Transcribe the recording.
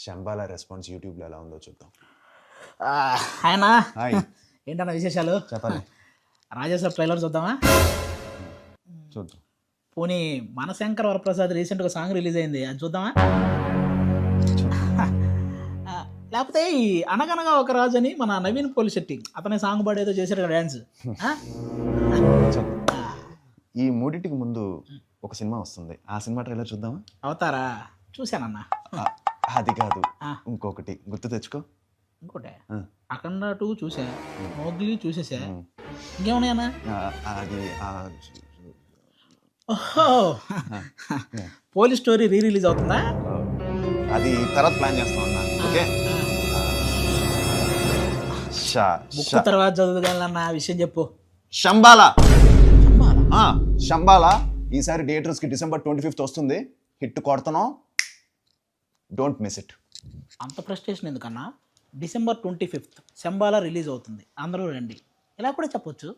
Shambhala response యూట్యూబ్లో ఎలా ఉందో చూద్దాం. ఆయన హాయ్ ఏంటన్న విశేషాలు? చెప్పాలి. రాజేశ్వర ట్రైలర్ చూద్దామా? చూద్దాం. పోనీ మనశంకర్ వరప్రసాద్ రీసెంట్గా సాంగ్ రిలీజ్ అయింది, అది చూద్దామా? లేకపోతే ఈ అనగనగా ఒక రాజు అని మన నవీన్ పోలిశెట్టి అతని సాంగ్ పాడేదో చేశాడు కదా డ్యాన్స్. ఈ మూడింటికి ముందు ఒక సినిమా వస్తుంది, ఆ సినిమా ట్రైలర్ చూద్దామా? అవుతారా? చూశానన్నా. అది కాదు, ఇంకొకటి గుర్తు తెచ్చుకో. ఇంకోటే అఖండ 2 చూసా, మోగ్లీ చూసేసా, ఇంకేమున్నాయన్నా? అది ఓహో, పోలీస్ స్టోరీ రీ రిలీజ్ అవుతుందా? అది తర్వాత ప్లాన్ చేస్తాం అన్న. ఓకే, బుక్ తర్వాత చదువుగాలన్న విషయం చెప్పు. శంబాల శంబాల ఈసారి థియేటర్స్కి December 25th వస్తుంది. హిట్ కొడుతున్నాం, డోంట్ మిస్ ఇట్. అంత ప్రెస్టేషన్ ఎందుకన్నా? December 25th శంబాల రిలీజ్ అవుతుంది, అందరూ రండి, ఇలా కూడా చెప్పొచ్చు.